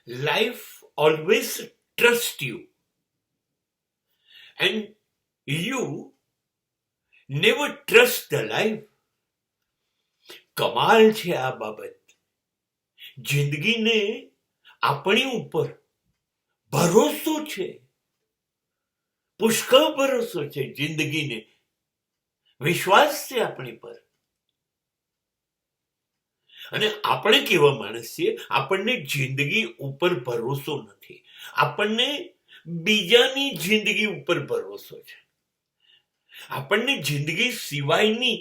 Life always trusts you, and you never trust the life. કમાલ છે આ બાબત. જિંદગીને આપણી ઉપર ભરોસો છે, પુષ્કળ ભરોસો છે. જિંદગીને વિશ્વાસ છે આપણી પર. અને આપણે કેવા માણસ છીએ, આપણને જિંદગી ઉપર ભરોસો નથી, આપણને બીજાની જિંદગી ઉપર ભરોસો છે. આપણને જિંદગી સિવાયની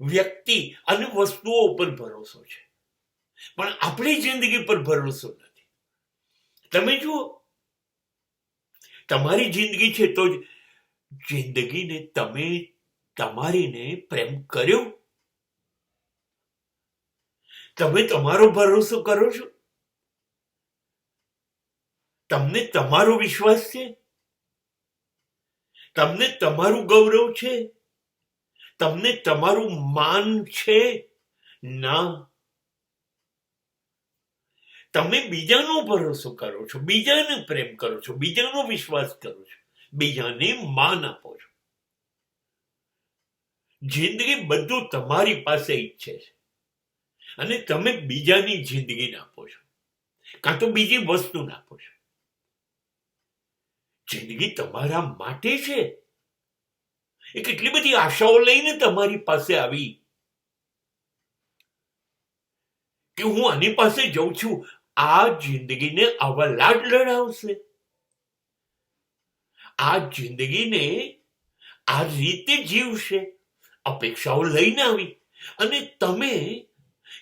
વ્યક્તિ અને વસ્તુઓ ઉપર ભરોસો છે, પણ આપણી જિંદગી પર ભરોસો નથી. તમે જુઓ, તમારી જિંદગી છે તો જિંદગીને તમે તમારીને પ્રેમ કર્યો? તમે તમારો ભરોસો કરો છો? તમને તમારો વિશ્વાસ છે? તમને તમારું ગૌરવ છે? તમને તમારું માન છે? ના, તમે બીજાનો ભરોસો કરો છો, બીજાને પ્રેમ કરો છો, બીજાનો વિશ્વાસ કરો છો, બીજાને માન આપો છો. જિંદગી બધું તમારી પાસે ઈચ્છે છે અને તમે બીજાની જિંદગીને આપો છો, કાં તો બીજી વસ્તુને આપો છો. જિંદગી તમારા માટે છે. એ કેટલી બધી આશાઓ લઈને તમારી પાસે આવી કે હું આની પાસે જઉં છું, આ જિંદગીને આવા લાડ લડાવશે, આ જિંદગીને આ રીતે જીવશે, અપેક્ષાઓ લઈને આવી. અને તમે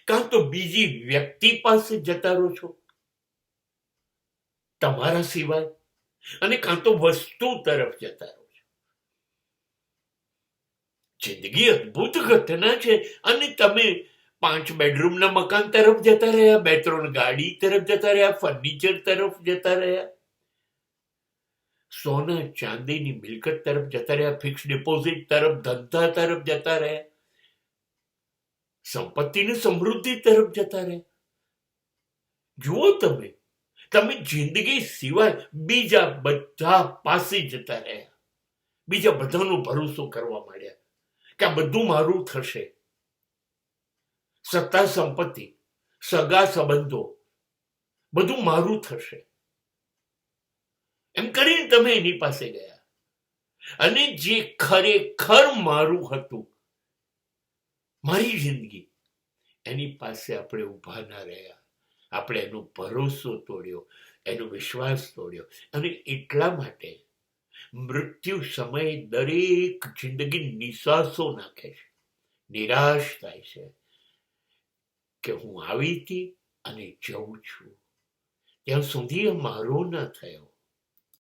કાં તો બીજી વ્યક્તિ પાસે જતા રહો છો તમારા સિવાય, અને કાં તો વસ્તુ તરફ જતા રહો છો. જિંદગી અદ્ભુત ઘટના છે. અને તમે 5 બેડરૂમના મકાન તરફ જતા રહ્યા, 2-3 ગાડી તરફ જતા રહ્યા, ફર્નિચર તરફ જતા રહ્યા, સોના ચાંદીની મિલકત તરફ જતા રહ્યા, ફિક્સ ડિપોઝિટ તરફ, ધંધા તરફ જતા રહ્યા, સંપત્તિની સમૃદ્ધિ તરફ જતા રહ્યા. જુઓ, તમે જિંદગી સિવાય બીજા બધા પાસે જતા રહ્યા, બીજા બધાનો ભરોસો કરવા માંડ્યા કે આ બધું મારું થશે. સત્તા, સંપત્તિ, સગા સંબંધો, બધું મારું થશે એમ કરીને તમે એની પાસે ગયા. અને જે ખરેખર મારું હતું, મારી જિંદગી, એની પાસે આપણે ઊભા ના રહ્યા. આપણે એનો ભરોસો તોડ્યો, એનો વિશ્વાસ તોડ્યો. અને એટલા માટે મૃત્યુ સમયે દરેક જિંદગી નિસાસો નાખે છે, નિરાશ થાય છે કે હું આવી હતી અને જઉં છું, ત્યાં સુધી મારો ન થયો.